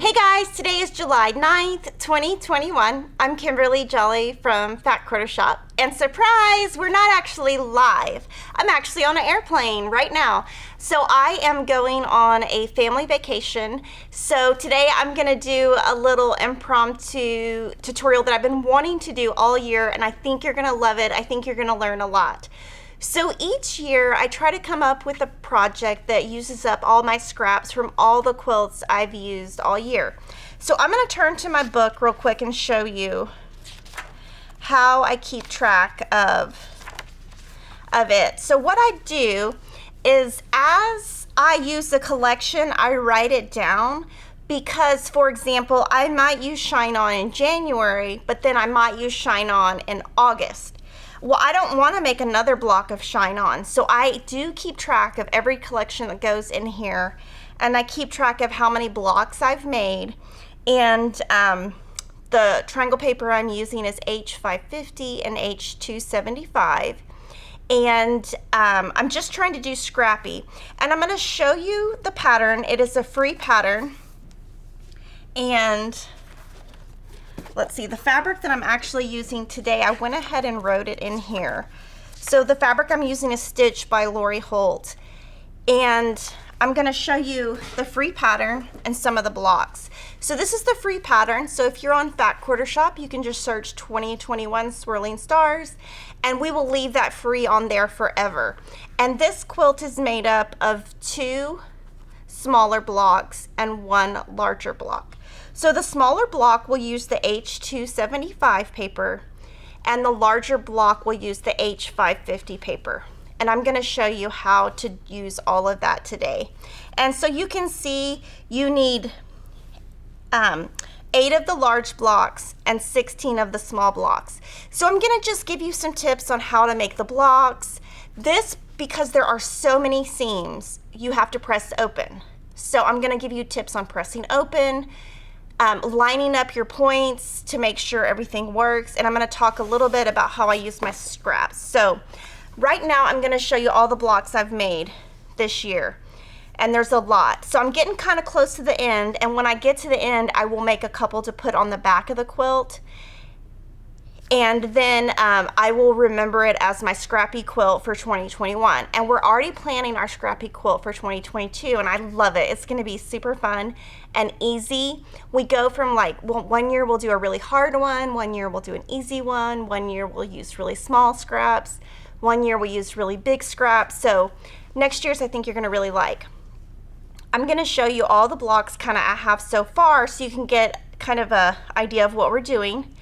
Hey guys, today is July 9th, 2021. I'm Kimberly Jolly from Fat Quarter Shop, and surprise, we're not actually live. I'm actually on an airplane right now. So I am going on a family vacation. So today I'm gonna do a little impromptu tutorial that I've been wanting to do all year, and I think you're gonna love it. I think you're gonna learn a lot. So each year I try to come up with a project that uses up all my scraps from all the quilts I've used all year. So I'm going to turn to my book real quick and show you how I keep track of it. So what I do is as I use the collection, I write it down because, for example, I might use Shine On in January, but then I might use Shine On in August. Well, I don't want to make another block of Shine On, so I do keep track of every collection that goes in here, and I keep track of how many blocks I've made, and the triangle paper I'm using is H550 and H275, and I'm just trying to do Scrappy, and I'm going to show you the pattern. It is a free pattern, and let's see, the fabric that I'm actually using today, I went ahead and wrote it in here. So the fabric I'm using is Stitch by Lori Holt. And I'm gonna show you the free pattern and some of the blocks. So this is the free pattern. So if you're on Fat Quarter Shop, you can just search 2021 Swirling Stars, and we will leave that free on there forever. And this quilt is made up of 2 smaller blocks and 1 larger block. So the smaller block will use the H275 paper, and the larger block will use the H550 paper. And I'm going to show you how to use all of that today. And so you can see you need 8 of the large blocks and 16 of the small blocks. So I'm going to just give you some tips on how to make the blocks. This, because there are so many seams, you have to press open. So I'm going to give you tips on pressing open, lining up your points to make sure everything works, and I'm going to talk a little bit about how I use my scraps. So right now I'm going to show you all the blocks I've made this year, and there's a lot. So I'm getting kind of close to the end, and when I get to the end I will make a couple to put on the back of the quilt, and then I will remember it as my Scrappy quilt for 2021. And we're already planning our Scrappy quilt for 2022, and I love it. It's going to be super fun and easy. We go from like, well, one year we'll do a really hard one year we'll do an easy one year we'll use really small scraps, one year we use really big scraps. So next year's I think you're going to really like. I'm going to show you all the blocks kind of I have so far so you can get kind of a idea of what we're doing.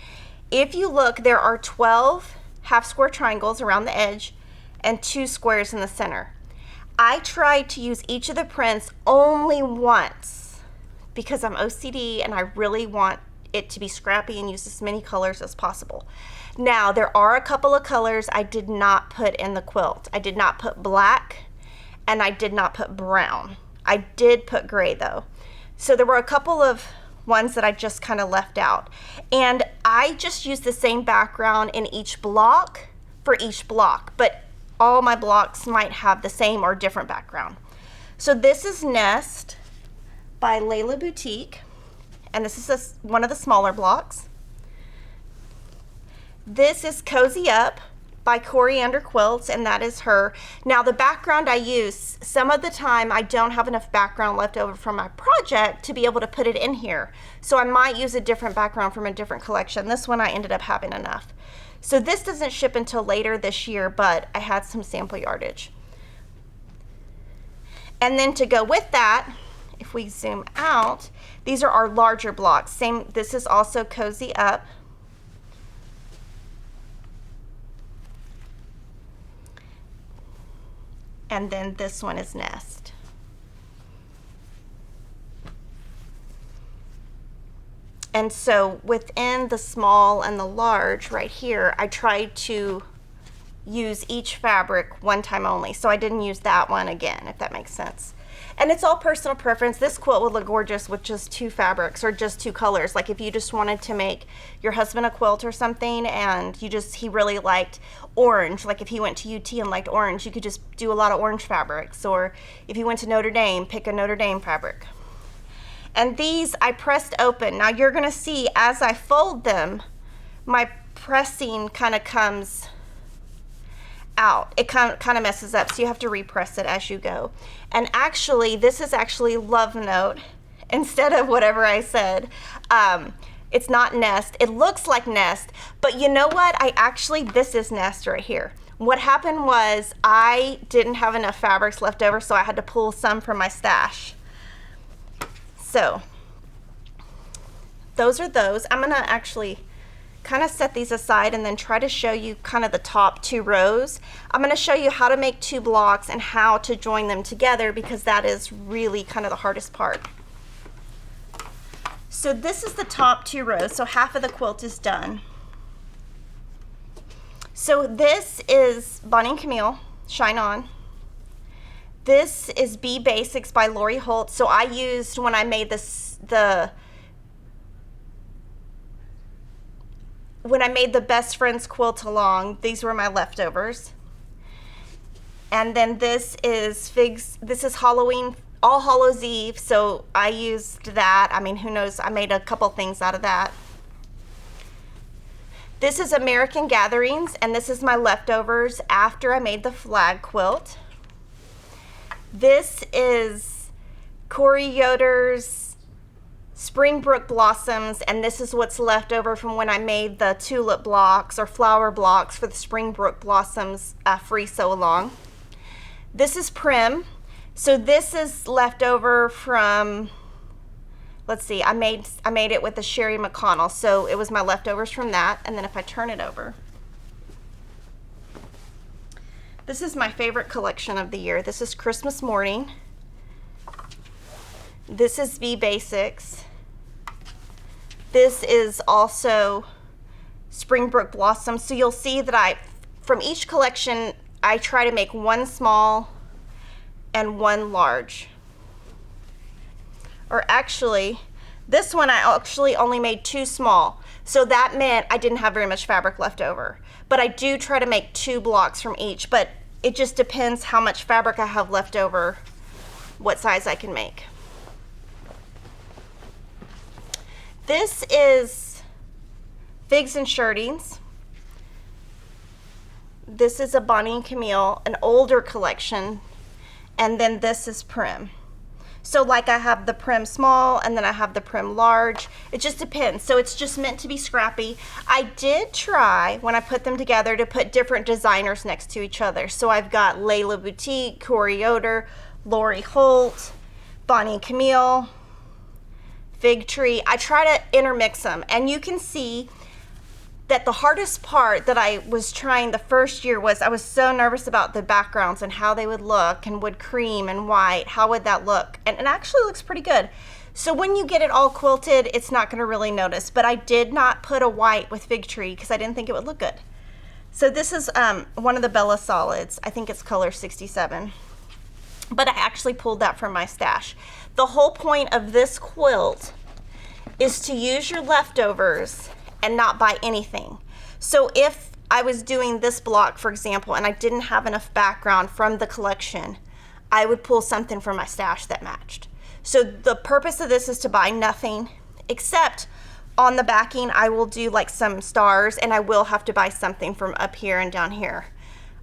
If you look, there are 12 half square triangles around the edge and 2 squares in the center. I tried to use each of the prints only once because I'm OCD and I really want it to be scrappy and use as many colors as possible. Now, there are a couple of colors I did not put in the quilt. I did not put black and I did not put brown. I did put gray though. So there were a couple of ones that I just kind of left out, and I just use the same background in each block for each block, but all my blocks might have the same or different background. So this is Nest by Layla Boutique, and this is one of the smaller blocks. This is Cozy Up by Coriander Quilts, and that is her. Now the background I use, some of the time I don't have enough background left over from my project to be able to put it in here. So I might use a different background from a different collection. This one I ended up having enough. So this doesn't ship until later this year, but I had some sample yardage. And then to go with that, if we zoom out, these are our larger blocks. This is also Cozy Up. And then this one is Nest. And so within the small and the large right here, I tried to use each fabric one time only. So I didn't use that one again, if that makes sense. And it's all personal preference. This quilt would look gorgeous with just 2 fabrics or just 2 colors. Like if you just wanted to make your husband a quilt or something and he really liked orange, like if he went to UT and liked orange, you could just do a lot of orange fabrics. Or if you went to Notre Dame, pick a Notre Dame fabric. And these I pressed open. Now you're gonna see as I fold them, my pressing kind of comes out. It kind of messes up, so you have to repress it as you go. And actually, this is actually Love Note instead of whatever I said. It's not Nest. It looks like Nest, but you know what? This is Nest right here. What happened was I didn't have enough fabrics left over, so I had to pull some from my stash. So those are those. I'm gonna actually kind of set these aside and then try to show you kind of the top 2 rows. I'm gonna show you how to make 2 blocks and how to join them together, because that is really kind of the hardest part. So this is the top 2 rows, so half of the quilt is done. So this is Bonnie and Camille, Shine On. This is Be Basics by Lori Holt. So I used, when I made this, when I made the Best Friends quilt along, these were my leftovers. And then this is this is Halloween, All Hallows Eve, so I used that. I mean, who knows, I made a couple things out of that. This is American Gatherings, and this is my leftovers after I made the flag quilt. This is Corey Yoder's Springbrook Blossoms, and this is what's left over from when I made the tulip blocks or flower blocks for the Springbrook Blossoms free sew along. This is Prim. So this is left over from, let's see, I made it with the Sherry McConnell, so it was my leftovers from that. And then if I turn it over, this is my favorite collection of the year. This is Christmas Morning. This is Be Basics. This is also Springbrook Blossom. So you'll see that from each collection, I try to make 1 small and 1 large. Or actually, this one I actually only made 2 small. So that meant I didn't have very much fabric left over. But I do try to make 2 blocks from each, but it just depends how much fabric I have left over, what size I can make. This is Figs and Shirtings. This is a Bonnie and Camille, an older collection. And then this is Prim. So like I have the Prim small and then I have the Prim large. It just depends. So it's just meant to be scrappy. I did try, when I put them together, to put different designers next to each other. So I've got Layla Boutique, Corey Yoder, Lori Holt, Bonnie and Camille, Fig Tree. I try to intermix them, and you can see that the hardest part that I was trying the first year was I was so nervous about the backgrounds and how they would look, and would cream and white, how would that look? And it actually looks pretty good. So when you get it all quilted, it's not gonna really notice, but I did not put a white with Fig Tree because I didn't think it would look good. So this is one of the Bella Solids. I think it's color 67, but I actually pulled that from my stash. The whole point of this quilt is to use your leftovers and not buy anything. So if I was doing this block, for example, and I didn't have enough background from the collection, I would pull something from my stash that matched. So the purpose of this is to buy nothing, except on the backing I will do like some stars, and I will have to buy something from up here and down here,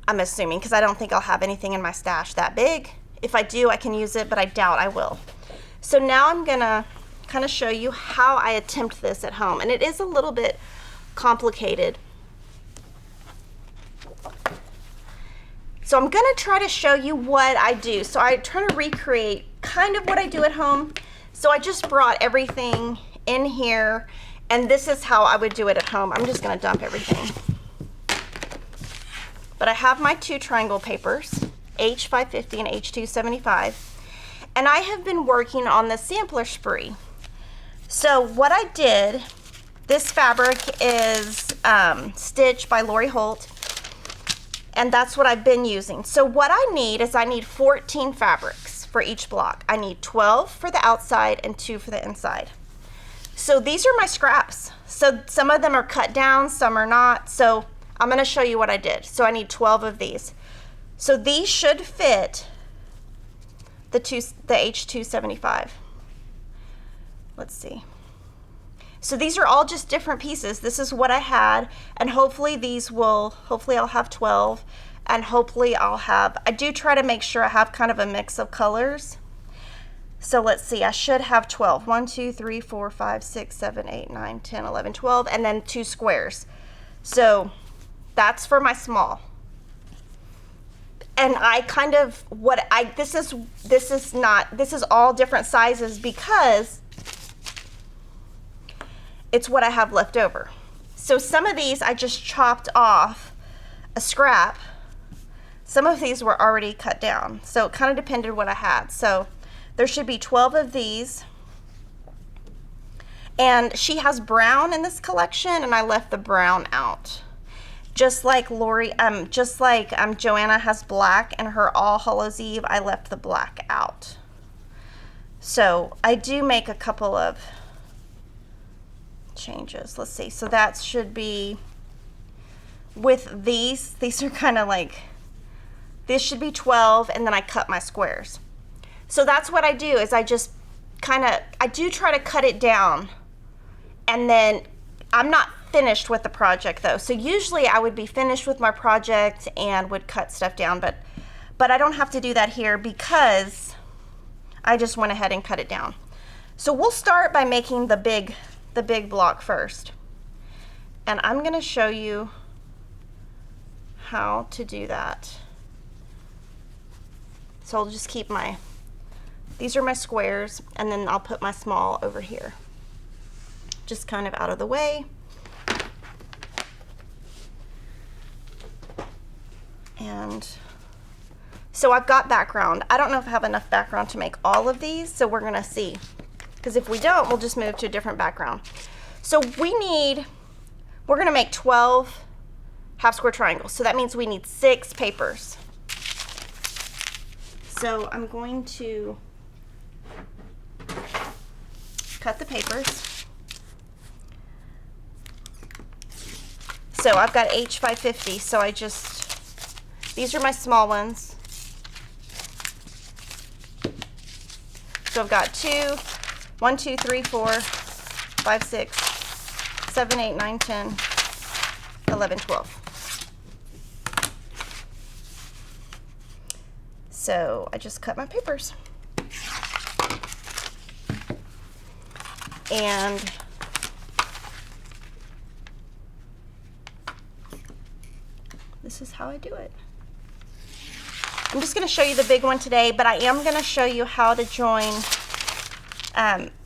I'm assuming, because I don't think I'll have anything in my stash that big. If I do, I can use it, but I doubt I will. So now I'm gonna kind of show you how I attempt this at home, and it is a little bit complicated. So I'm gonna try to show you what I do. So I try to recreate kind of what I do at home. So I just brought everything in here, and this is how I would do it at home. I'm just gonna dump everything. But I have my 2 triangle papers, H550 and H275, and I have been working on the sampler spree. So what I did, this fabric is Stitch by Lori Holt, and that's what I've been using. So what I need is 14 fabrics for each block. I need 12 for the outside and 2 for the inside. So these are my scraps. So some of them are cut down, some are not. So I'm gonna show you what I did. So I need 12 of these. So these should fit the H275. let's see. So these are all just different pieces. This is what I had, and hopefully I'll have 12, and hopefully I do try to make sure I have kind of a mix of colors. So let's see, I should have 12. 1, 2, 3, 4, 5, 6, 7, 8, 9, 10, 11, 12, and then 2 squares. So that's for my small. And I kind of, this is all different sizes because it's what I have left over. So some of these I just chopped off a scrap. Some of these were already cut down. So it kind of depended what I had. So there should be 12 of these. And she has brown in this collection, and I left the brown out. Just like Joanna has black in her All Hallows Eve, I left the black out. So I do make a couple of changes. Let's see. So that should be with these are kind of like, this should be 12, and then I cut my squares. So that's what I do, is I just I do try to cut it down, and then I'm not finished with the project though. So usually I would be finished with my project and would cut stuff down, but I don't have to do that here because I just went ahead and cut it down. So we'll start by making the big block first. And I'm gonna show you how to do that. So I'll just keep these are my squares, and then I'll put my small over here. Just kind of out of the way. And so I've got background. I don't know if I have enough background to make all of these, so we're gonna see. Because if we don't, we'll just move to a different background. So we're gonna make 12 half square triangles. So that means we need 6 papers. So I'm going to cut the papers. So I've got H550, so these are my small ones. So I've got 1, 2, 3, 4, 5, 6, 7, 8, 9, 10, 11, 12. So I just cut my papers. And this is how I do it. I'm just going to show you the big one today, but I am going to show you how to join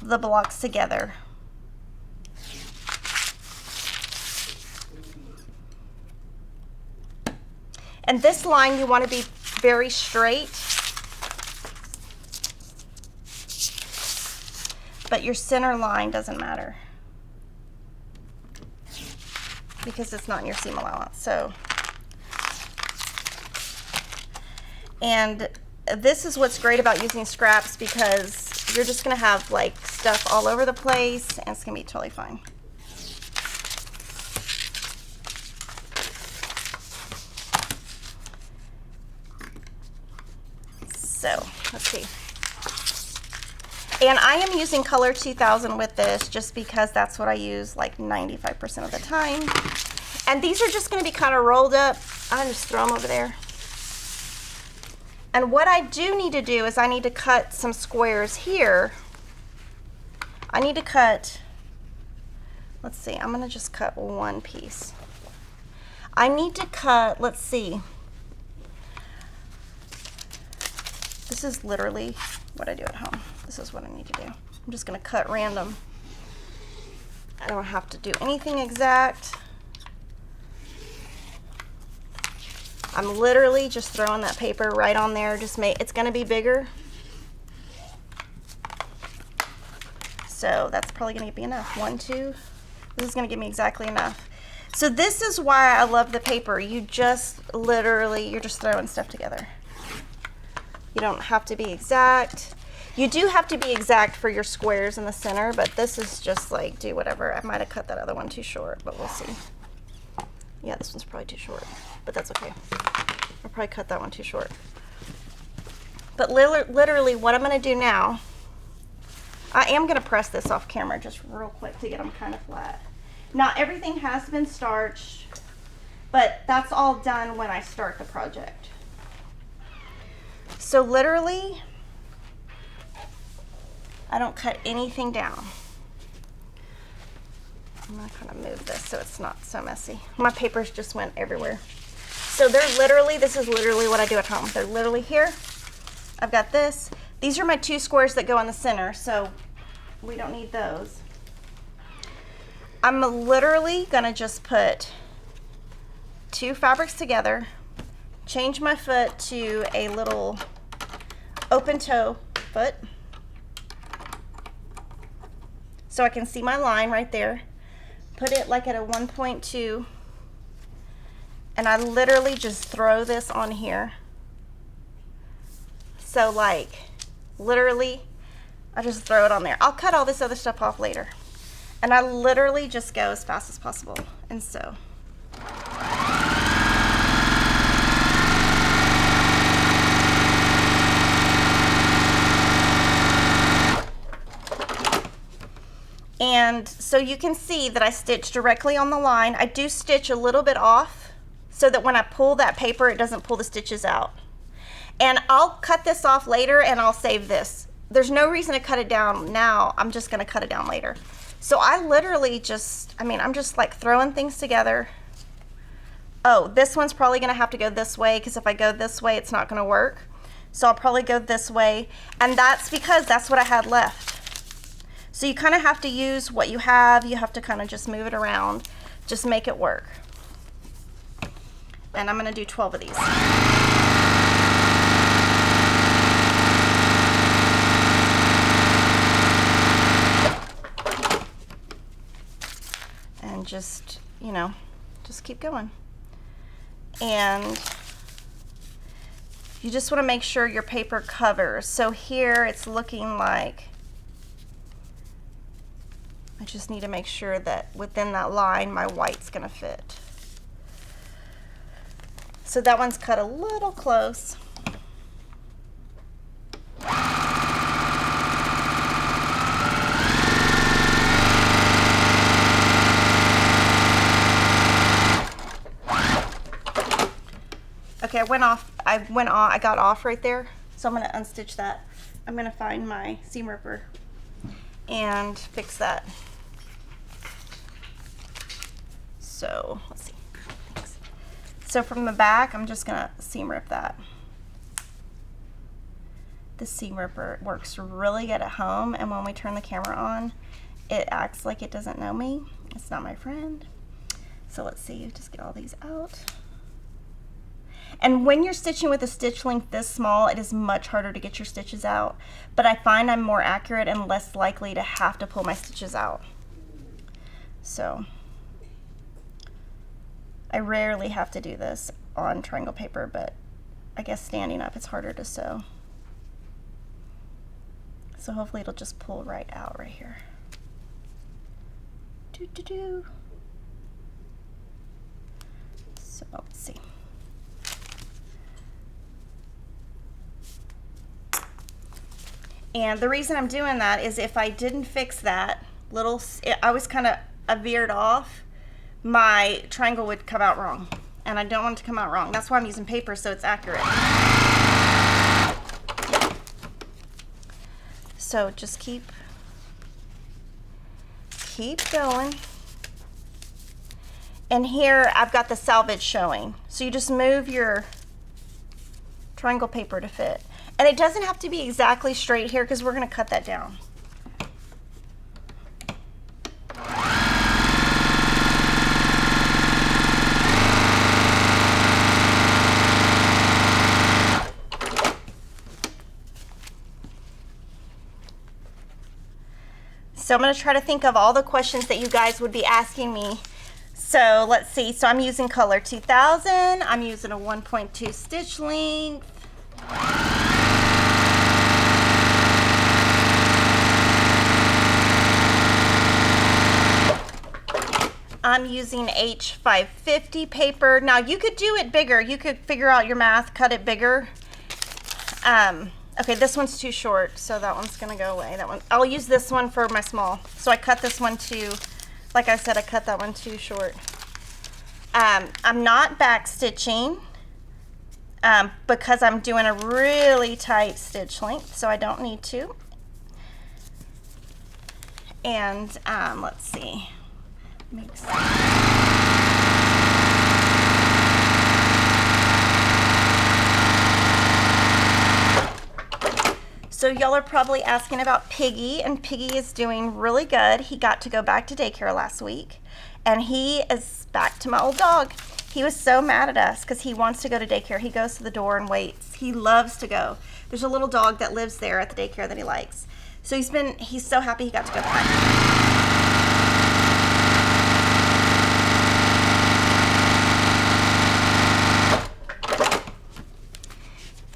the blocks together. And this line you want to be very straight, but your center line doesn't matter because it's not in your seam allowance. So, and this is what's great about using scraps, because you're just gonna have like stuff all over the place and it's gonna be totally fine. So let's see. And I am using color 2000 with this just because that's what I use like 95% of the time. And these are just gonna be kind of rolled up. I'll just throw them over there. And what I do need to do is I need to cut some squares here. I need to cut, let's see, I'm gonna just cut one piece. I need to cut, let's see. This is literally what I do at home. This is what I need to do. I'm just gonna cut random. I don't have to do anything exact. I'm literally just throwing that paper right on there. It's gonna be bigger. So that's probably gonna be enough. 1, 2, this is gonna give me exactly enough. So this is why I love the paper. You just literally, you're just throwing stuff together. You don't have to be exact. You do have to be exact for your squares in the center, but this is just like, do whatever. I might have cut that other one too short, but we'll see. Yeah, this one's probably too short, but that's okay. I'll probably cut that one too short. But literally what I'm gonna do now I am going to press this off camera just real quick to get them kind of flat. Not everything has been starched, but that's all done when I start the project. So literally, I don't cut anything down. I'm going to kind of move this so it's not so messy. My papers just went everywhere. So they're literally, this is literally what I do at home. They're literally here. I've got this. These are my 2 squares that go in the center, so we don't need those. I'm literally gonna just put 2 fabrics together, change my foot to a little open toe foot so I can see my line right there. Put it like at a 1.2, and I literally just throw this on here. So like, literally, I just throw it on there. I'll cut all this other stuff off later. And I literally just go as fast as possible and sew. And so you can see that I stitch directly on the line. I do stitch a little bit off so that when I pull that paper, it doesn't pull the stitches out. And I'll cut this off later and I'll save this. There's no reason to cut it down now. I'm just gonna cut it down later. So I literally just, I'm just like throwing things together. Oh, this one's probably gonna have to go this way because if I go this way, it's not gonna work. So I'll probably go this way. And that's because that's what I had left. So you kind of have to use what you have. You have to kind of just move it around, just make it work. And I'm gonna do 12 of these. And just, just keep going. And you just want to make sure your paper covers. So here it's looking like I just need to make sure that within that line my white's gonna fit. So that one's cut a little close. Okay, I got off right there, so I'm gonna unstitch that. I'm gonna find my seam ripper and fix that. So, let's see. Thanks. So from the back, I'm just gonna seam rip that. The seam ripper works really good at home, and when we turn the camera on, it acts like it doesn't know me. It's not my friend. So let's see, just get all these out. And when you're stitching with a stitch length this small, it is much harder to get your stitches out, but I find I'm more accurate and less likely to have to pull my stitches out. So I rarely have to do this on triangle paper, but I guess standing up it's harder to sew. So hopefully it'll just pull right out right here. So let's see. And the reason I'm doing that is if I didn't fix that I was kind of veered off, my triangle would come out wrong. And I don't want it to come out wrong. That's why I'm using paper so it's accurate. So just keep going. And here I've got the selvage showing. So you just move your triangle paper to fit. And it doesn't have to be exactly straight here because we're going to cut that down. So I'm going to try to think of all the questions that you guys would be asking me. So let's see. So I'm using color 2000. I'm using a 1.2 stitch length. I'm using H550 paper. Now you could do it bigger. You could figure out your math, cut it bigger. Okay, this one's too short, so that one's gonna go away. That one, I'll use this one for my small. So I cut this one too, like I said, I cut that one too short. I'm not back stitching because I'm doing a really tight stitch length, so I don't need to. And let's see. So y'all are probably asking about Piggy, and Piggy is doing really good. He got to go back to daycare last week, and he is back to my old dog. He was so mad at us because he wants to go to daycare. He goes to the door and waits. He loves to go. There's a little dog that lives there at the daycare that he likes. So he's so happy he got to go back.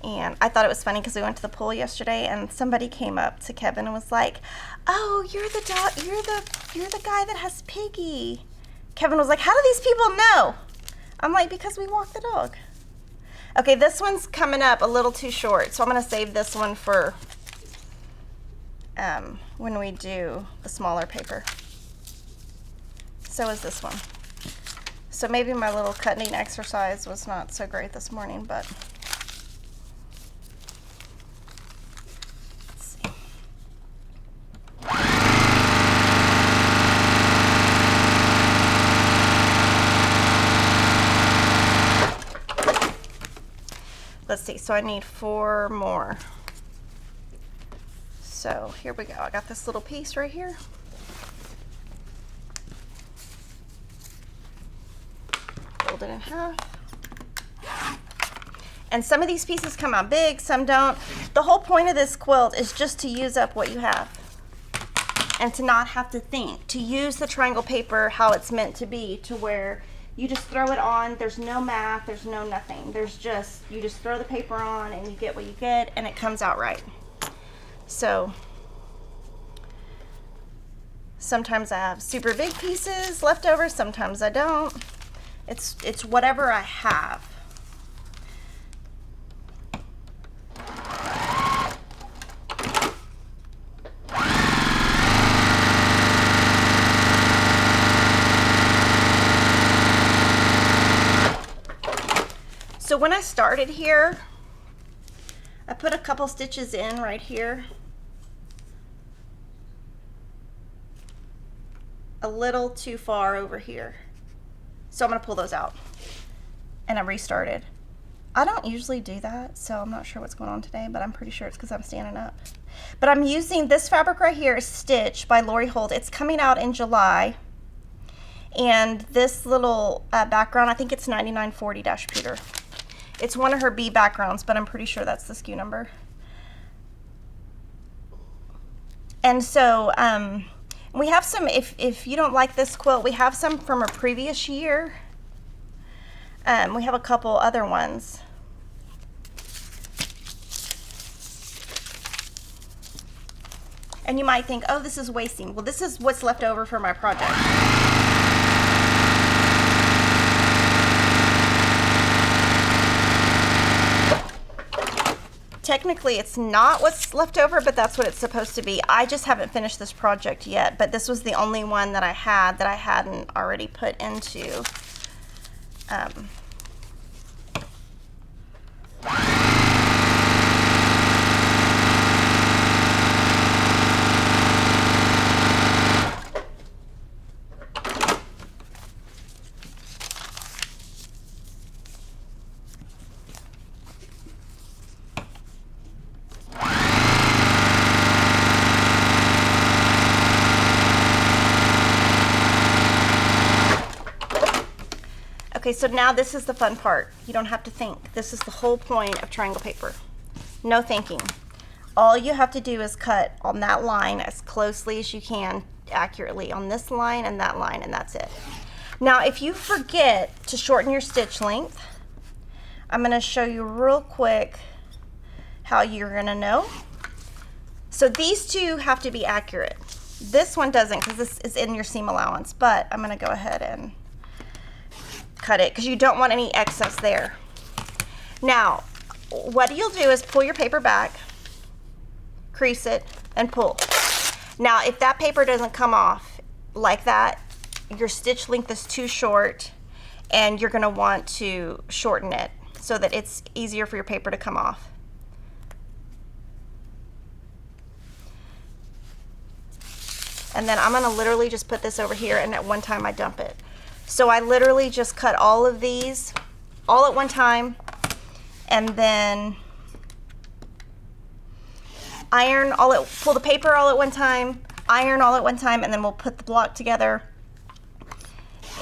And I thought it was funny because we went to the pool yesterday and somebody came up to Kevin and was like, "Oh, you're the guy that has Piggy." Kevin was like, "How do these people know?" I'm like, "Because we walk the dog." Okay, this one's coming up a little too short, so I'm gonna save this one for when we do the smaller paper. So is this one. So maybe my little cutting exercise was not so great this morning, but let's see, so I need 4 more. So here we go. I got this little piece right here. Fold it in half. And some of these pieces come out big, some don't. The whole point of this quilt is just to use up what you have and to not have to think, to use the triangle paper how it's meant to be, to where you just throw it on. There's no math, there's no nothing. You just throw the paper on and you get what you get and it comes out right. So sometimes I have super big pieces left over, sometimes I don't. It's whatever I have. So when I started here, I put a couple stitches in right here, a little too far over here. So I'm gonna pull those out, and I restarted. I don't usually do that, so I'm not sure what's going on today, but I'm pretty sure it's because I'm standing up. But I'm using this fabric right here, is Stitch by Lori Holt. It's coming out in July. And this little background, I think it's 9940-pewter. It's one of her B backgrounds, but I'm pretty sure that's the SKU number. And so we have some, if you don't like this quilt, we have some from a previous year. We have a couple other ones. And you might think, oh, this is wasting. Well, this is what's left over for my project. Technically, it's not what's left over, but that's what it's supposed to be. I just haven't finished this project yet, but this was the only one that I had that I hadn't already put into. Okay, so now this is the fun part. You don't have to think. This is the whole point of triangle paper. No thinking. All you have to do is cut on that line as closely as you can, accurately on this line, and that's it. Now, if you forget to shorten your stitch length, I'm gonna show you real quick how you're gonna know. So these two have to be accurate. This one doesn't, because this is in your seam allowance, but I'm gonna go ahead and cut it because you don't want any excess there. Now, what you'll do is pull your paper back crease it, and pull. Now, if that paper doesn't come off like that, your stitch length is too short, and you're gonna want to shorten it so that it's easier for your paper to come off. And then I'm gonna literally just put this over here, and at one time I dump it. So I literally just cut all of these all at one time, and then iron pull the paper all at one time, iron all at one time, and then we'll put the block together.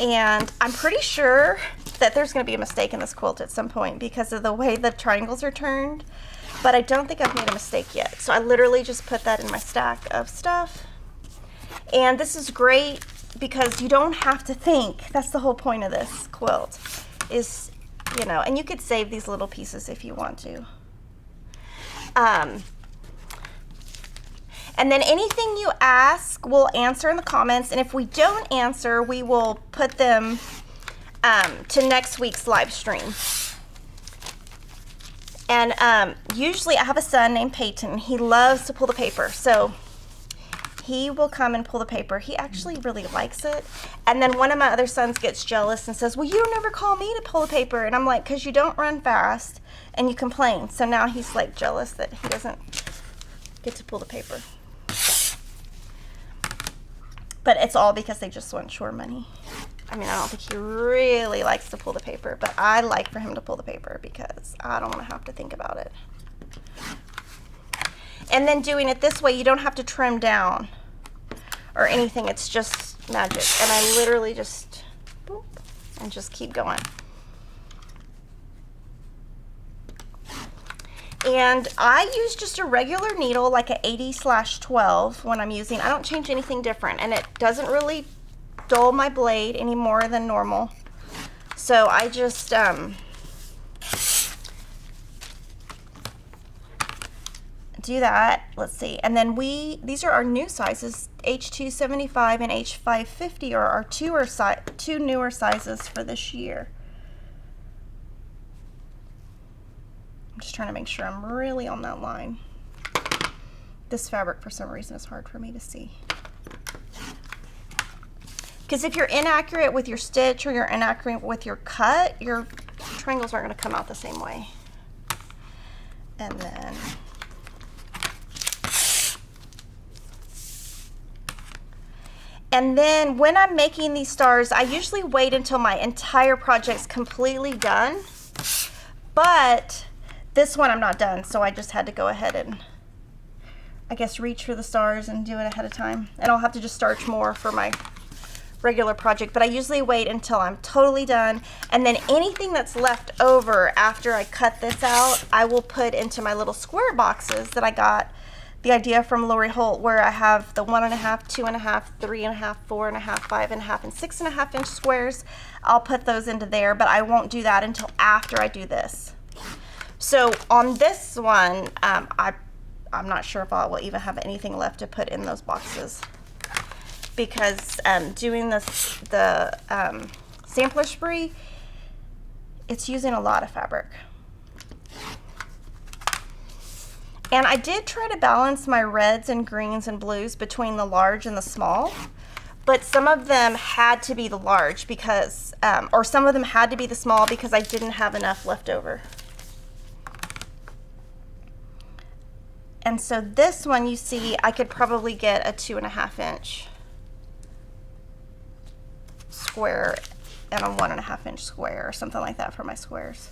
And I'm pretty sure that there's gonna be a mistake in this quilt at some point because of the way the triangles are turned, but I don't think I've made a mistake yet. So I literally just put that in my stack of stuff. And this is great because you don't have to think. That's the whole point of this quilt is, you know, and you could save these little pieces if you want to. And then anything you ask, we'll answer in the comments. And if we don't answer, we will put them to next week's live stream. And usually I have a son named Peyton. He loves to pull the paper. So he will come and pull the paper. He actually really likes it. And then one of my other sons gets jealous and says, well, you don't ever call me to pull the paper. And I'm like, because you don't run fast and you complain. So now he's like jealous that he doesn't get to pull the paper. But it's all because they just want shore money. I mean, I don't think he really likes to pull the paper, but I like for him to pull the paper because I don't want to have to think about it. And then doing it this way, you don't have to trim down or anything. It's just magic. And I literally just, boop, and just keep going. And I use just a regular needle, like an 80/12 when I'm using. I don't change anything different, and it doesn't really dull my blade any more than normal. So I just do that. Let's see. And then these are our new sizes, H275 and H550 are our two newer sizes for this year. I'm just trying to make sure I'm really on that line. This fabric, for some reason, is hard for me to see. Because if you're inaccurate with your stitch or you're inaccurate with your cut, your triangles aren't going to come out the same way. And then when I'm making these stars, I usually wait until my entire project's completely done. But this one I'm not done, so I just had to go ahead and, I guess, reach for the stars and do it ahead of time. And I'll have to just starch more for my regular project, but I usually wait until I'm totally done. And then anything that's left over after I cut this out, I will put into my little square boxes that I got the idea from Lori Holt, where I have the 1.5, 2.5, 3.5, 4.5, 5.5, and 6.5 inch squares. I'll put those into there, but I won't do that until after I do this. So on this one, I'm not sure if I will even have anything left to put in those boxes because doing the sampler spree, it's using a lot of fabric. And I did try to balance my reds and greens and blues between the large and the small, but some of them had to be the large because, or some of them had to be the small because I didn't have enough left over. And so this one, you see, I could probably get a 2.5 inch square and a 1.5 inch square or something like that for my squares.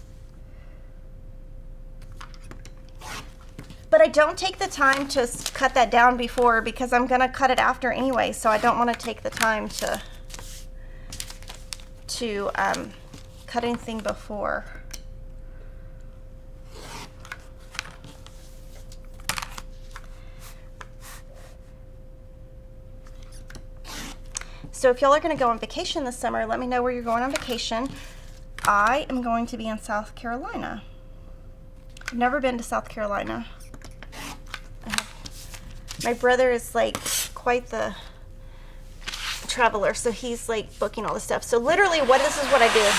But I don't take the time to cut that down before because I'm gonna cut it after anyway, so I don't wanna take the time to cut anything before. So if y'all are going to go on vacation this summer, let me know where you're going on vacation. I am going to be in South Carolina. I've never been to South Carolina. My brother is like quite the traveler, so he's like booking all the stuff. So literally this is what I do.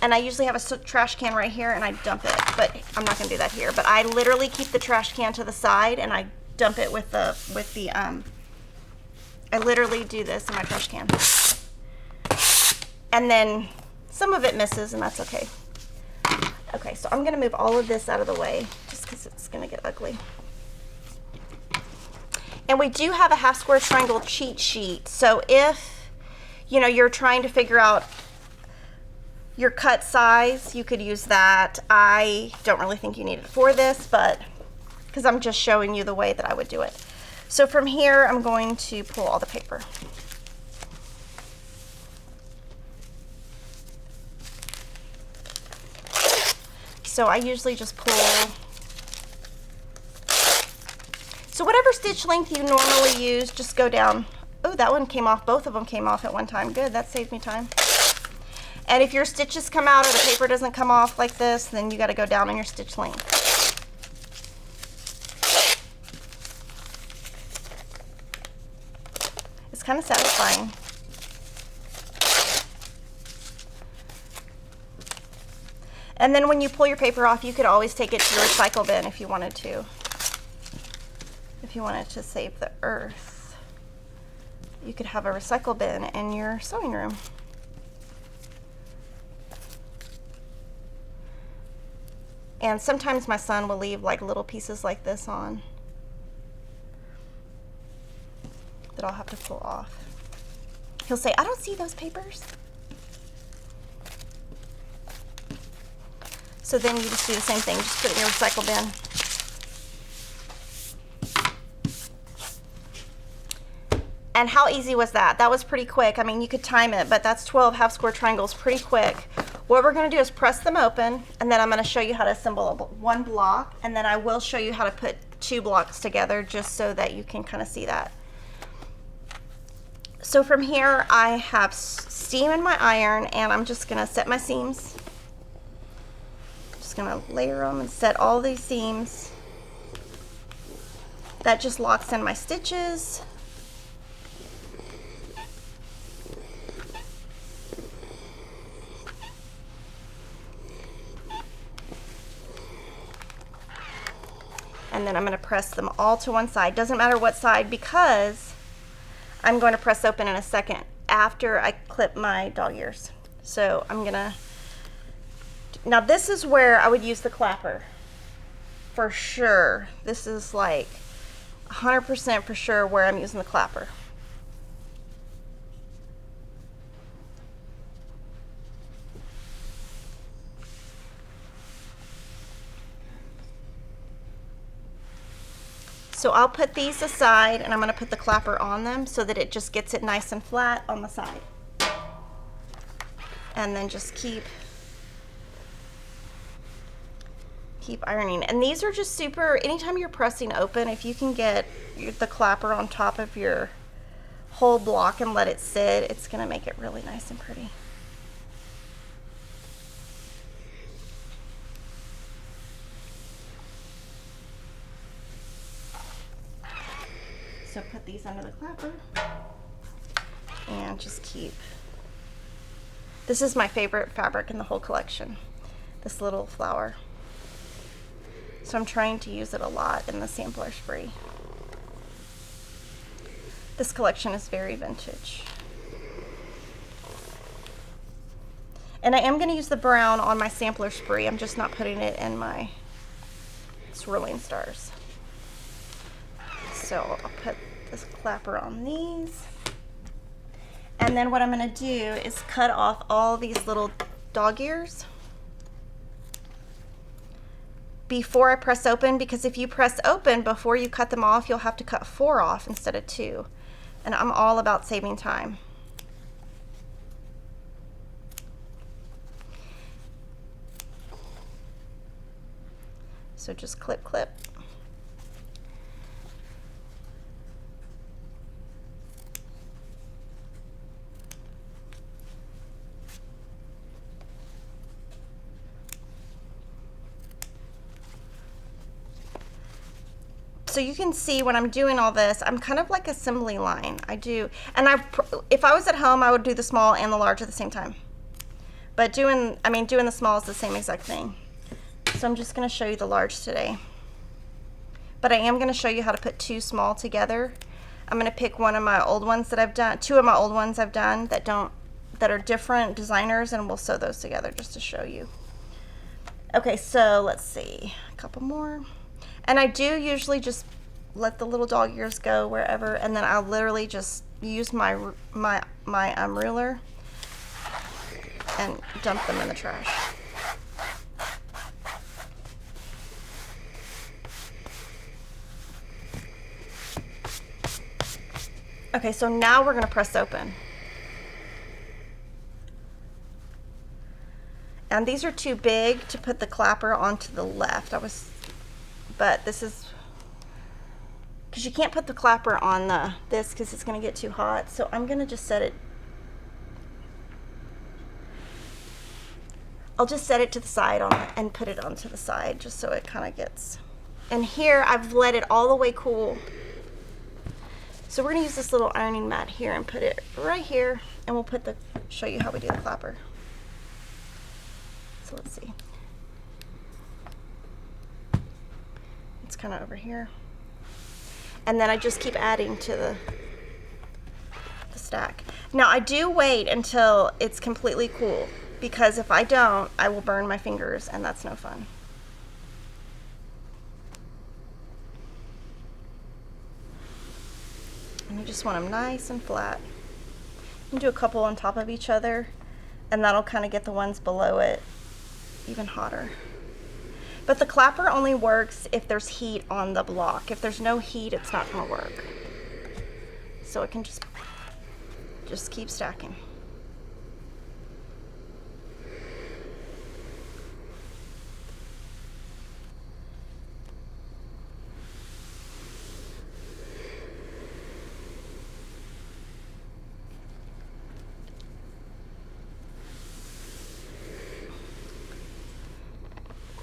And I usually have a trash can right here and I dump it, but I'm not gonna do that here. But I literally keep the trash can to the side and I dump it with the I literally do this in my trash can. And then some of it misses and that's okay. Okay, so I'm gonna move all of this out of the way just because it's gonna get ugly. And we do have a half square triangle cheat sheet. So if, you know, you're trying to figure out your cut size, you could use that. I don't really think you need it for this, but because I'm just showing you the way that I would do it. So from here, I'm going to pull all the paper. So I usually just pull, so whatever stitch length you normally use, just go down. Oh, that one came off, both of them came off at one time. Good, that saved me time. And if your stitches come out or the paper doesn't come off like this, then you got to go down on your stitch length. It's kind of satisfying. And then when you pull your paper off, you could always take it to the recycle bin if you wanted to. If you wanted to save the earth, you could have a recycle bin in your sewing room. And sometimes my son will leave like little pieces like this on that I'll have to pull off. He'll say, I don't see those papers. So then you just do the same thing, just put it in your recycle bin. And how easy was that? That was pretty quick. I mean, you could time it, but that's 12 half square triangles pretty quick. What we're gonna do is press them open, and then I'm gonna show you how to assemble one block, and then I will show you how to put 2 blocks together just so that you can kind of see that. So from here, I have steam in my iron, and I'm just gonna set my seams. Just gonna layer them and set all these seams. That just locks in my stitches. And then I'm going to press them all to one side. Doesn't matter what side, because I'm going to press open in a second after I clip my dog ears. So I'm going to, now this is where I would use the clapper for sure. This is like 100% for sure where I'm using the clapper. So I'll put these aside and I'm going to put the clapper on them so that it just gets it nice and flat on the side. And then just keep ironing. And these are just super, anytime you're pressing open, if you can get the clapper on top of your whole block and let it sit, it's going to make it really nice and pretty. So put these under the clapper and just keep. This is my favorite fabric in the whole collection, this little flower. So I'm trying to use it a lot in the sampler spree. This collection is very vintage. And I am going to use the brown on my sampler spree. I'm just not putting it in my swirling stars. So I'll put this clapper on these. And then what I'm going to do is cut off all these little dog ears before I press open, because if you press open before you cut them off, you'll have to cut 4 off instead of 2. And I'm all about saving time. So just clip, clip. So you can see when I'm doing all this, I'm kind of like assembly line. I do, and if I was at home, I would do the small and the large at the same time. But doing the small is the same exact thing. So I'm just going to show you the large today. But I am going to show you how to put two small together. I'm going to pick one of my old ones that I've done, two of my old ones I've done that are different designers, and we'll sew those together just to show you. Okay, so let's see, a couple more. And I do usually just let the little dog ears go wherever, and then I'll literally just use my ruler and dump them in the trash. Okay, so now we're going to press open. And these are too big to put the clapper onto the left. But this is, because you can't put the clapper on this because it's going to get too hot. So I'm going to just set it. I'll just set it to the side and put it onto the side just so it kind of gets. And here I've let it all the way cool. So we're going to use this little ironing mat here and put it right here, and we'll show you how we do the clapper. So let's see. It's kind of over here. And then I just keep adding to the stack. Now I do wait until it's completely cool, because if I don't, I will burn my fingers, and that's no fun. And you just want them nice and flat. You can do a couple on top of each other, and that'll kind of get the ones below it even hotter. But the clapper only works if there's heat on the block. If there's no heat, it's not going to work. So it can just keep stacking.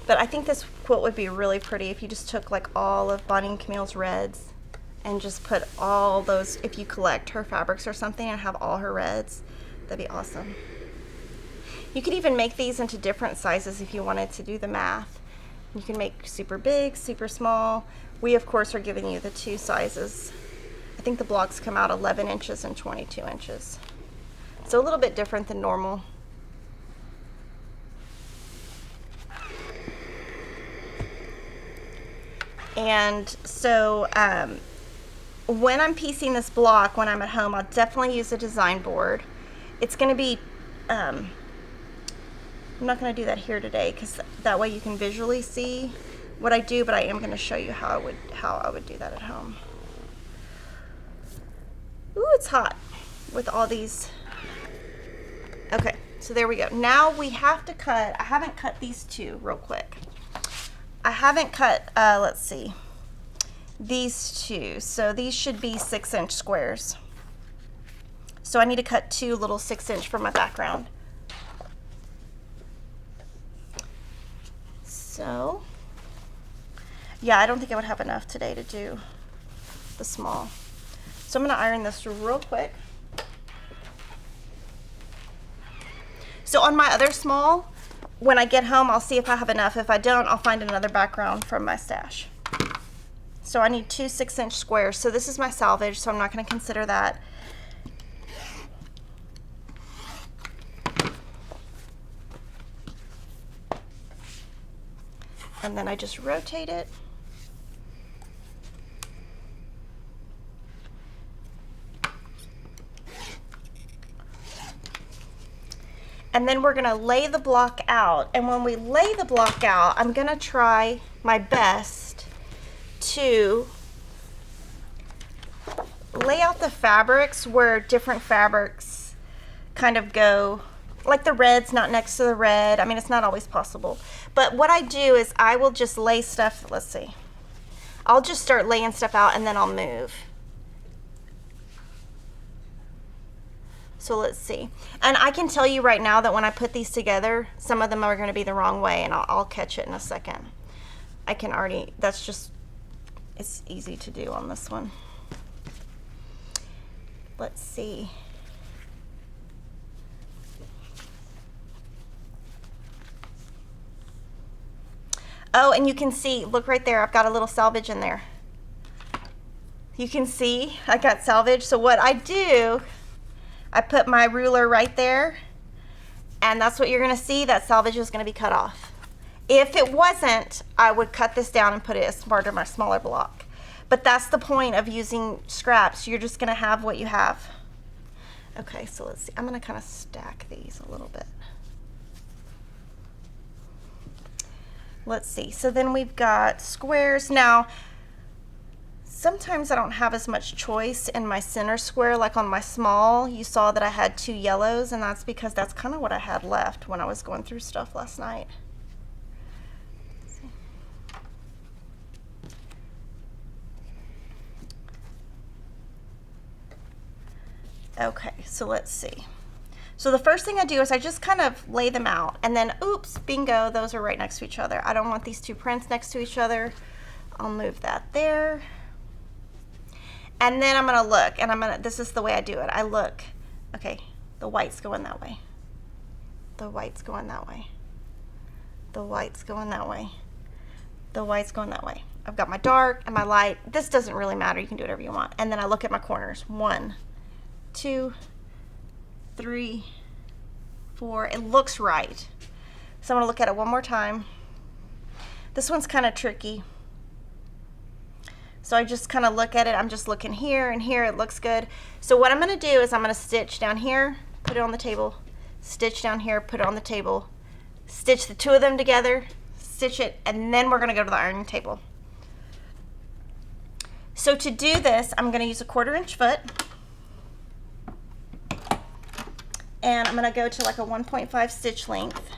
But I think this quilt would be really pretty if you just took like all of Bonnie and Camille's reds and just put all those, if you collect her fabrics or something and have all her reds, that'd be awesome. You could even make these into different sizes if you wanted to do the math. You can make super big, super small. We of course are giving you the two sizes. I think the blocks come out 11 inches and 22 inches. So a little bit different than normal. And so when I'm piecing this block, when I'm at home, I'll definitely use a design board. It's going to be, I'm not going to do that here today because that way you can visually see what I do, but I am going to show you how I would do that at home. Ooh, it's hot with all these. Okay, so there we go. Now we have to cut, I haven't cut these two real quick. I haven't cut, let's see, these two. So these should be 6-inch squares. So I need to cut two little 6-inch for my background. So, yeah, I don't think I would have enough today to do the small. So I'm going to iron this real quick. So on my other small, when I get home, I'll see if I have enough. If I don't, I'll find another background from my stash. So I need two 6-inch squares. So this is my salvage, so I'm not going to consider that. And then I just rotate it. And then we're gonna lay the block out. And when we lay the block out, I'm gonna try my best to lay out the fabrics where different fabrics kind of go, like the red's not next to the red. I mean, it's not always possible. But what I do is I will just lay stuff, let's see. I'll just start laying stuff out and then I'll move. So let's see. And I can tell you right now that when I put these together, some of them are going to be the wrong way, and I'll catch it in a second. I can already, that's just, it's easy to do on this one. Let's see. Oh, and you can see, look right there, I've got a little salvage in there. You can see I got salvage. So what I do, I put my ruler right there, and that's what you're gonna see, that salvage is gonna be cut off. If it wasn't, I would cut this down and put it as part of my smaller block. But that's the point of using scraps. You're just gonna have what you have. Okay, so let's see. I'm gonna kind of stack these a little bit. Let's see. So then we've got squares. Now, sometimes I don't have as much choice in my center square. Like on my small, you saw that I had 2 yellows, and that's because that's kind of what I had left when I was going through stuff last night. Okay, so let's see. So the first thing I do is I just kind of lay them out, and then oops, bingo, those are right next to each other. I don't want these 2 prints next to each other. I'll move that there. And then I'm gonna look, and this is the way I do it. I look, okay, the white's going that way. The white's going that way. The white's going that way. The white's going that way. I've got my dark and my light. This doesn't really matter, you can do whatever you want. And then I look at my corners. 1, 2, 3, 4. It looks right. So I'm gonna look at it one more time. This one's kind of tricky. So I just kind of look at it. I'm just looking here and here. It looks good. So what I'm gonna do is I'm gonna stitch down here, put it on the table, stitch down here, put it on the table, stitch the 2 of them together, stitch it, and then we're gonna go to the ironing table. So to do this, I'm gonna use a 1/4 inch foot. And I'm gonna go to like a 1.5 stitch length.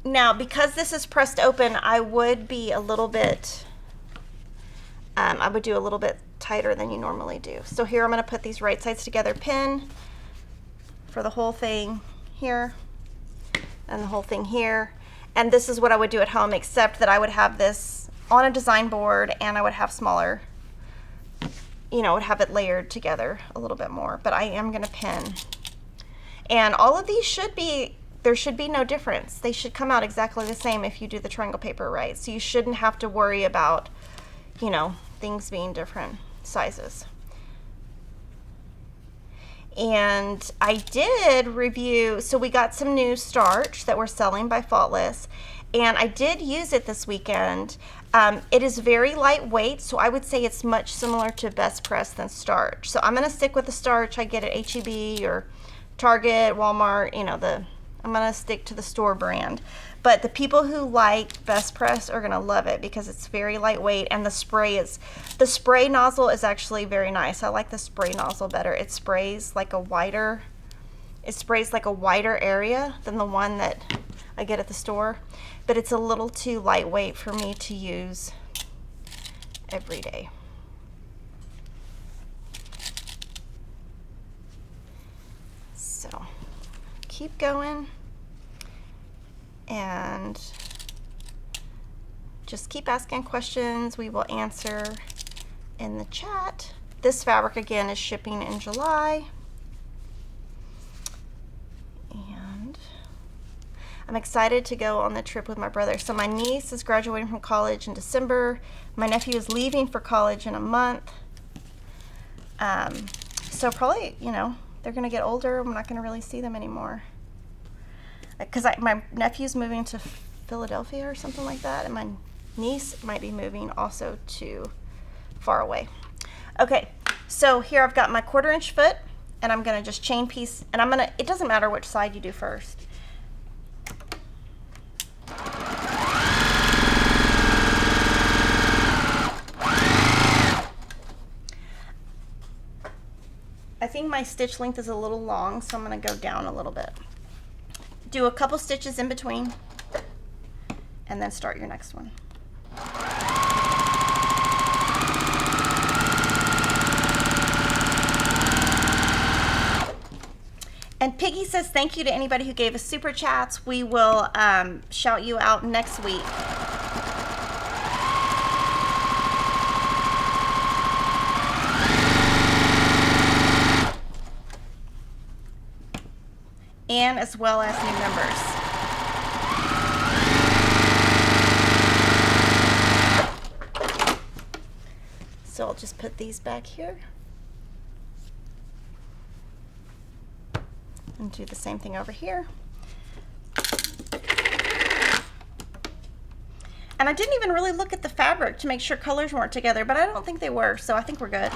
Now, because this is pressed open, I would be a little bit, I would do a little bit tighter than you normally do. So here I'm gonna put these right sides together, pin for the whole thing here, and the whole thing here. And this is what I would do at home, except that I would have this on a design board, and I would have smaller, you know, would have it layered together a little bit more, but I am gonna pin. And all of these should be, there should be no difference. They should come out exactly the same if you do the triangle paper right. So you shouldn't have to worry about, you know, things being different sizes. And I did review, so we got some new starch that we're selling by Faultless, and I did use it this weekend. It is very lightweight, so I would say it's much similar to Best Press than starch. So I'm gonna stick with the starch I get at H-E-B or Target, Walmart, you know, I'm gonna stick to the store brand. But the people who like Best Press are gonna love it because it's very lightweight, and the spray nozzle is actually very nice. I like the spray nozzle better. It sprays like a wider area than the one that I get at the store, but it's a little too lightweight for me to use every day. So keep going and just keep asking questions. We will answer in the chat. This fabric again is shipping in July. And I'm excited to go on the trip with my brother. So my niece is graduating from college in December. My nephew is leaving for college in a month. So probably, you know, they're gonna get older. I'm not gonna really see them anymore. Because my nephew's moving to Philadelphia or something like that, and my niece might be moving also to far away. Okay, so here I've got my 1/4 inch foot, and I'm gonna just chain piece, and it doesn't matter which side you do first. I think my stitch length is a little long, so I'm gonna go down a little bit. Do a couple stitches in between, and then start your next one. And Piggy says thank you to anybody who gave us super chats. We will shout you out next week. And as well as new members. just put these back here and do the same thing over here. And I didn't even really look at the fabric to make sure colors weren't together, but I don't think they were, so I think we're good.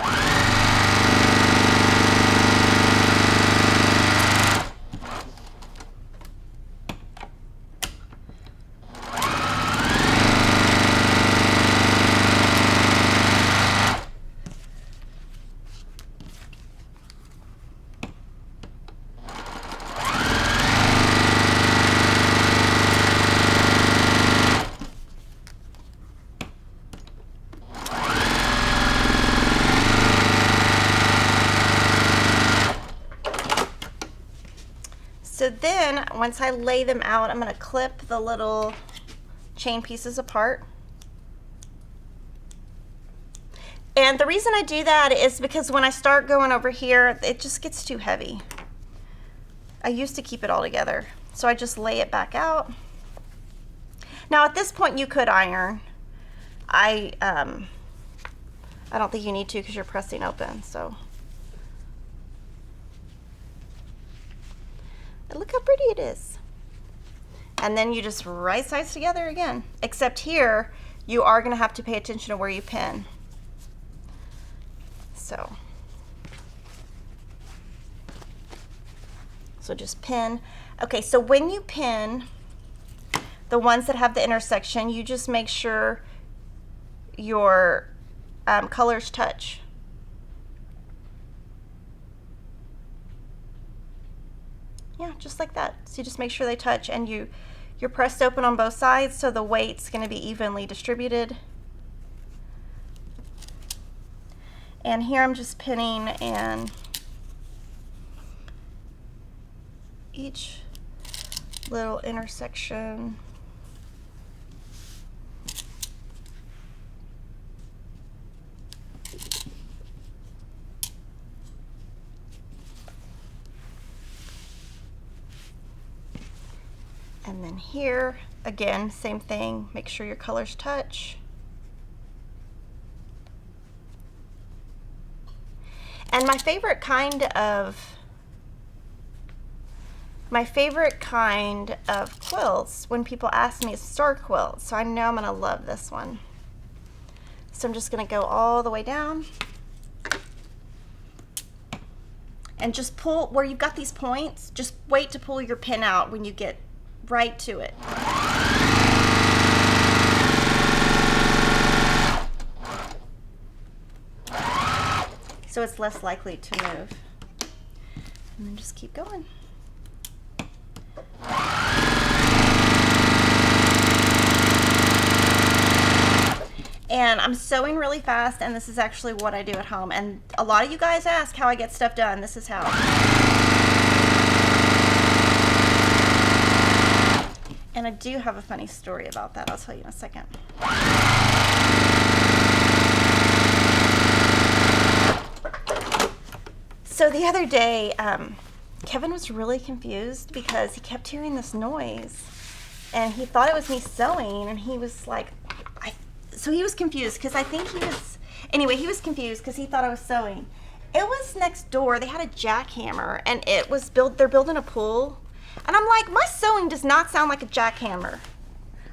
So then, once I lay them out, I'm going to clip the little chain pieces apart. And the reason I do that is because when I start going over here, it just gets too heavy. I used to keep it all together, so I just lay it back out. Now at this point you could iron. I don't think you need to because you're pressing open, so. Look how pretty it is. And then you just right sides together again. Except here, you are gonna have to pay attention to where you pin. So just pin. Okay, so when you pin the ones that have the intersection, you just make sure your colors touch. Yeah, just like that. So you just make sure they touch, and you're pressed open on both sides, so the weight's going to be evenly distributed. And here I'm just pinning, and each little intersection. And then here, again, same thing, make sure your colors touch. And my favorite kind of quilts, when people ask me, is star quilt. So I know I'm gonna love this one. So I'm just gonna go all the way down. And just pull, where you've got these points, just wait to pull your pin out when you get right to it. So it's less likely to move. And then just keep going. And I'm sewing really fast, and this is actually what I do at home. And a lot of you guys ask how I get stuff done. This is how. And I do have a funny story about that. I'll tell you in a second. So the other day, Kevin was really confused because he kept hearing this noise, and he thought it was me sewing, and he was like, so he was confused because I think he was confused because he thought I was sewing. It was next door. They had a jackhammer, and they're building a pool. And I'm like, my sewing does not sound like a jackhammer.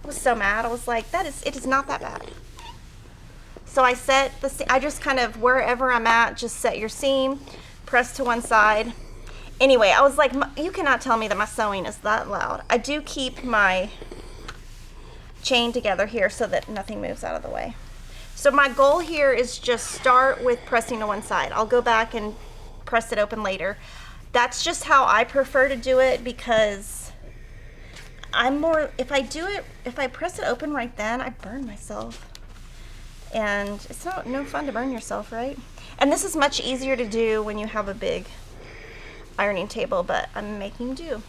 I was so mad. I was like, it is not that bad. So I just kind of, wherever I'm at, just set your seam, press to one side. Anyway, I was like, you cannot tell me that my sewing is that loud. I do keep my chain together here so that nothing moves out of the way. So my goal here is just start with pressing to one side. I'll go back and press it open later. That's just how I prefer to do it, because if I press it open right then, I burn myself. And it's no fun to burn yourself, right? And this is much easier to do when you have a big ironing table, but I'm making do.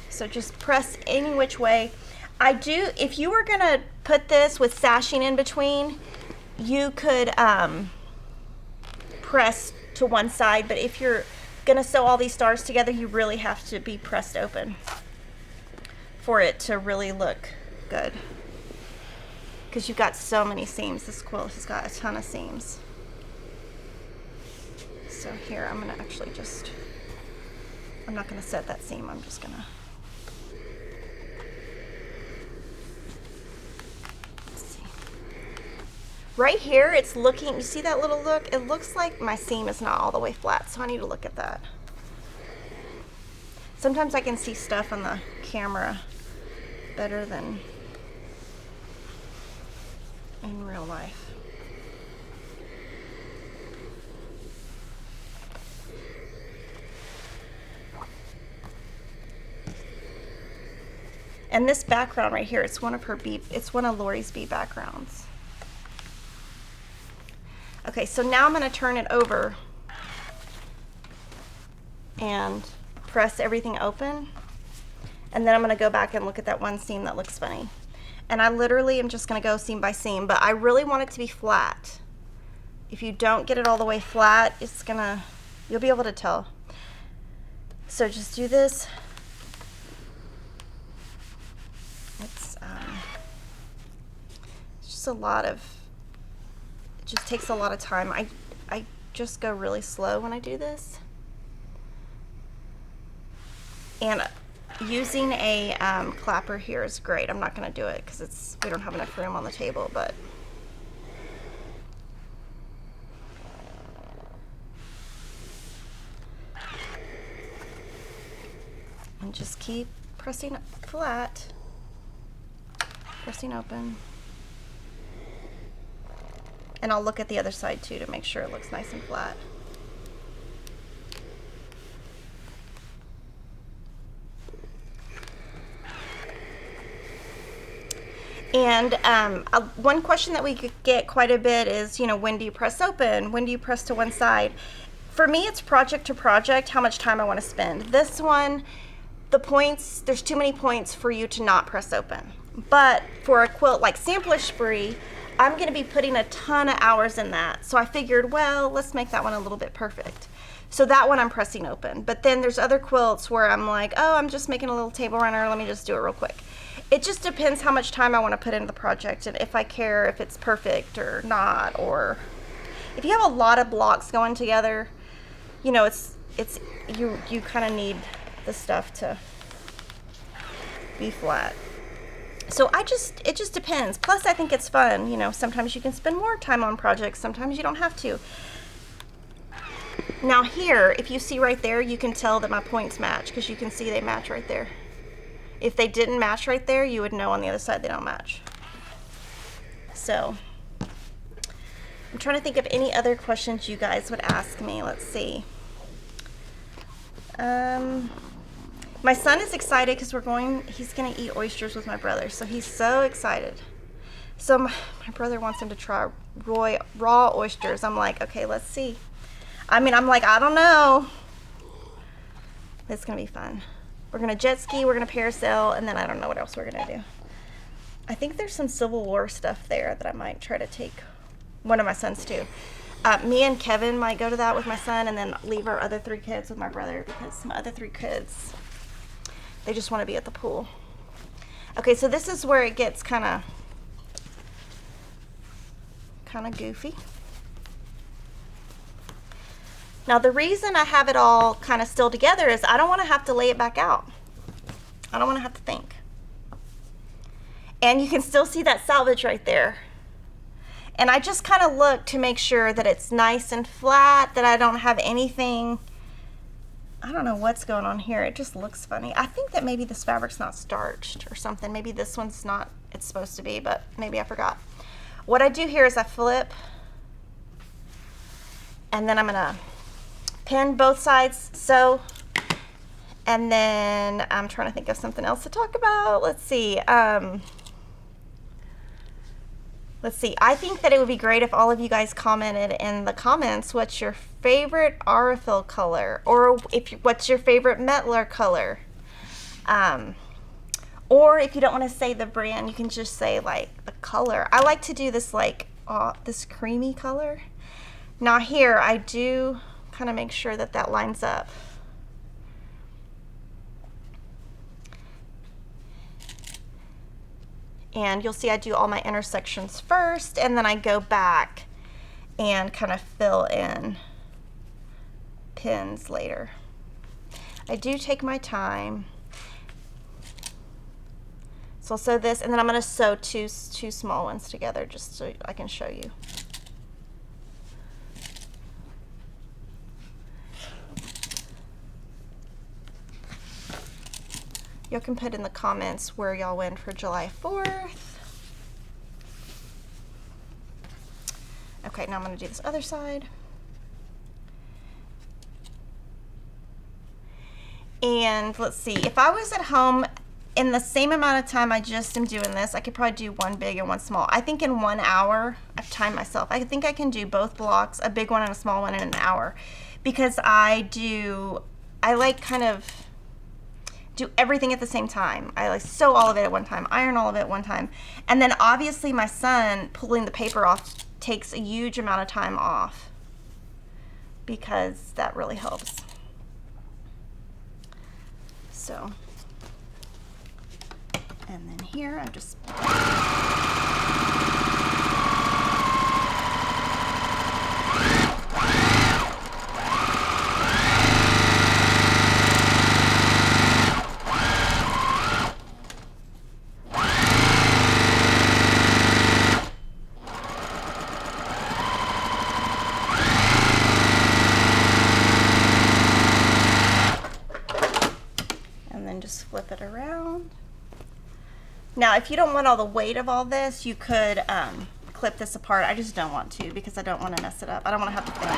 So just press any which way. If you were gonna put this with sashing in between, you could press to one side, but if you're gonna sew all these stars together, you really have to be pressed open for it to really look good. because you've got so many seams. This quilt has got a ton of seams. So here, I'm gonna actually just, I'm not gonna set that seam, I'm just gonna, let's see. Right here, it's looking, you see that little look? It looks like my seam is not all the way flat, so I need to look at that. Sometimes I can see stuff on the camera better than in real life. And this background right here, it's one of Lori's bee backgrounds. Okay, so now I'm gonna turn it over and press everything open. And then I'm gonna go back and look at that one seam that looks funny. And I literally am just gonna go seam by seam, but I really want it to be flat. If you don't get it all the way flat, you'll be able to tell. So just do this. It's just it just takes a lot of time. I just go really slow when I do this. And using a clapper here is great. I'm not gonna do it because we don't have enough room on the table, but and just keep pressing flat. Pressing open. And I'll look at the other side too to make sure it looks nice and flat. And one question that we get quite a bit is, when do you press open? When do you press to one side? For me, it's project to project, how much time I want to spend. This one, there's too many points for you to not press open. But for a quilt like Sampler Spree, I'm going to be putting a ton of hours in that. So I figured, well, let's make that one a little bit perfect. So that one I'm pressing open. But then there's other quilts where I'm like, oh, I'm just making a little table runner. Let me just do it real quick. It just depends how much time I want to put into the project and if I care if it's perfect or not. Or if you have a lot of blocks going together, you kind of need the stuff to be flat. So it just depends. Plus, I think it's fun. Sometimes you can spend more time on projects. Sometimes you don't have to. Now here, if you see right there, you can tell that my points match because you can see they match right there. If they didn't match right there, you would know on the other side they don't match. So I'm trying to think of any other questions you guys would ask me. Let's see. My son is excited because he's going to eat oysters with my brother. So he's so excited. So my brother wants him to try raw oysters. I'm like, okay, let's see. I don't know. It's going to be fun. We're going to jet ski, we're going to parasail, and then I don't know what else we're going to do. I think there's some Civil War stuff there that I might try to take one of my sons to. Me and Kevin might go to that with my son and then leave our other 3 kids with my brother because my other 3 kids, they just want to be at the pool. Okay, so this is where it gets kind of goofy. Now the reason I have it all kind of still together is I don't want to have to lay it back out. I don't want to have to think. And you can still see that salvage right there. And I just kind of look to make sure that it's nice and flat, that I don't have anything. I don't know what's going on here. It just looks funny. I think that maybe this fabric's not starched or something. Maybe this one's not, it's supposed to be, but maybe I forgot. What I do here is I flip, and then I'm gonna pin both sides, sew, and then I'm trying to think of something else to talk about. Let's see. I think that it would be great if all of you guys commented in the comments what's your favorite Aurifil color, or what's your favorite Metler color. Or if you don't want to say the brand, you can just say like the color. I like to do this this creamy color. Now here I do kind of make sure that that lines up. And you'll see I do all my intersections first, and then I go back and kind of fill in pins later. I do take my time. So I'll sew this, and then I'm going to sew two small ones together just so I can show you. Y'all can put in the comments where y'all went for July 4th. Okay, now I'm going to do this other side. And let's see, if I was at home in the same amount of time I just am doing this, I could probably do one big and one small. I think in 1 hour, I've timed myself. I think I can do both blocks, a big one and a small one, in an hour. Because I like kind of do everything at the same time. I like sew all of it at one time, iron all of it at one time. And then obviously my son pulling the paper off takes a huge amount of time off because that really helps. So, and then here I'm just flip it around. Now, if you don't want all the weight of all this, you could clip this apart. I just don't want to because I don't want to mess it up. I don't want to have to think.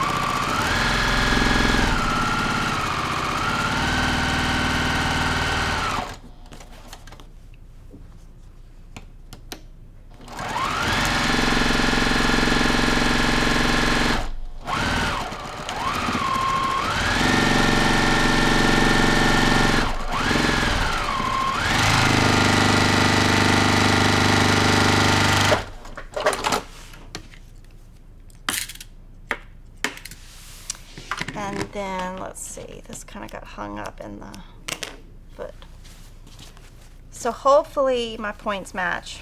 And then let's see, this kind of got hung up in the foot. So hopefully my points match.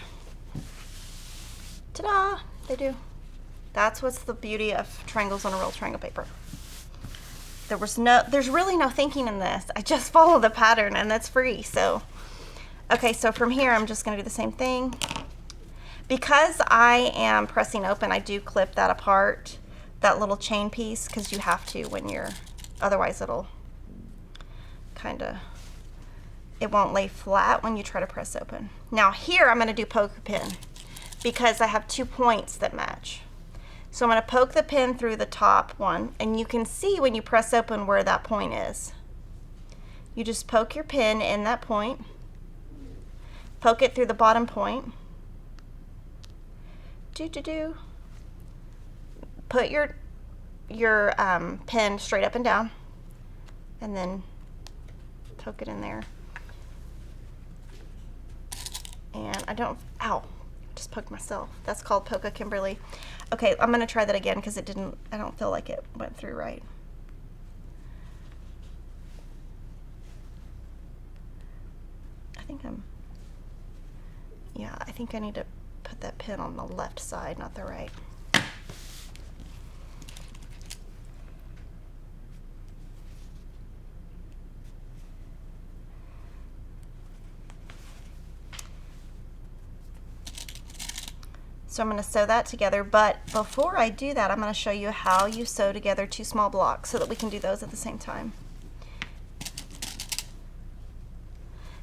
Ta-da! They do. That's what's the beauty of triangles on a real triangle paper. There's really no thinking in this. I just follow the pattern and that's free. So, okay, so from here I'm just gonna do the same thing. Because I am pressing open, I do clip that apart, that little chain piece, because you have to when you're, otherwise it'll kind of, it won't lay flat when you try to press open. Now here I'm going to do poker pin because I have 2 points that match. So I'm going to poke the pin through the top one, and you can see when you press open where that point is. You just poke your pin in that point, poke it through the bottom point, put your pin straight up and down, and then poke it in there. And I don't, ow, just poked myself. That's called Polka Kimberly. Okay, I'm gonna try that again because it didn't, I don't feel like it went through right. I think I need to put that pin on the left side, not the right. So I'm going to sew that together, but before I do that, I'm going to show you how you sew together 2 small blocks so that we can do those at the same time.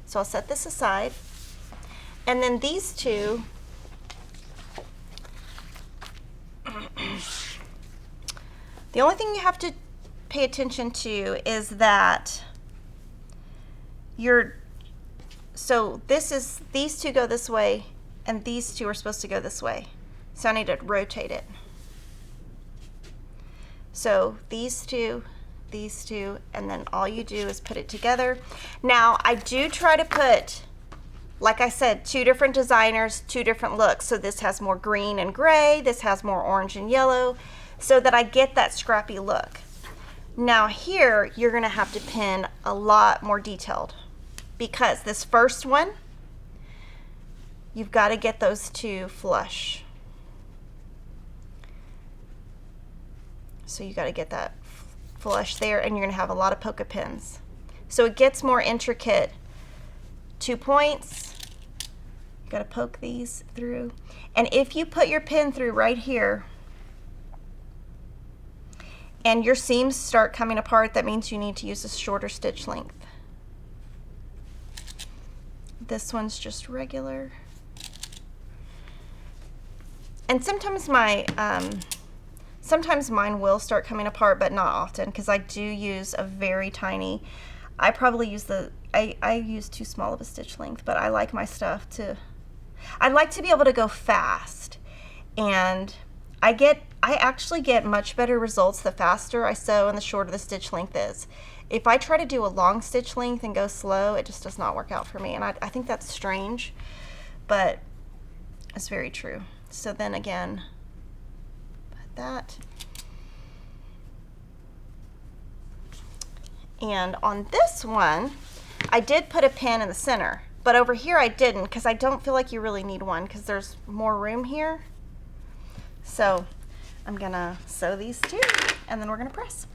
So I'll set this aside, and then these 2, the only thing you have to pay attention to is that these 2 go this way, and these 2 are supposed to go this way. So I need to rotate it. So these 2, and then all you do is put it together. Now I do try to put, like I said, 2 different designers, 2 different looks. So this has more green and gray, this has more orange and yellow, so that I get that scrappy look. Now here, you're gonna have to pin a lot more detailed, because this first one, you've got to get those two flush. So you got to get that flush there, and you're going to have a lot of polka pins. So it gets more intricate. 2 points. You got to poke these through. And if you put your pin through right here and your seams start coming apart, that means you need to use a shorter stitch length. This one's just regular. And sometimes sometimes mine will start coming apart, but not often, because I do use a very tiny, I probably use I use too small of a stitch length, but I like my stuff I like to be able to go fast. And I actually get much better results the faster I sew and the shorter the stitch length is. If I try to do a long stitch length and go slow, it just does not work out for me. And I think that's strange, but it's very true. So then again, that. And on this one, I did put a pin in the center, but over here I didn't, because I don't feel like you really need one, because there's more room here. So I'm gonna sew these two, and then we're gonna press.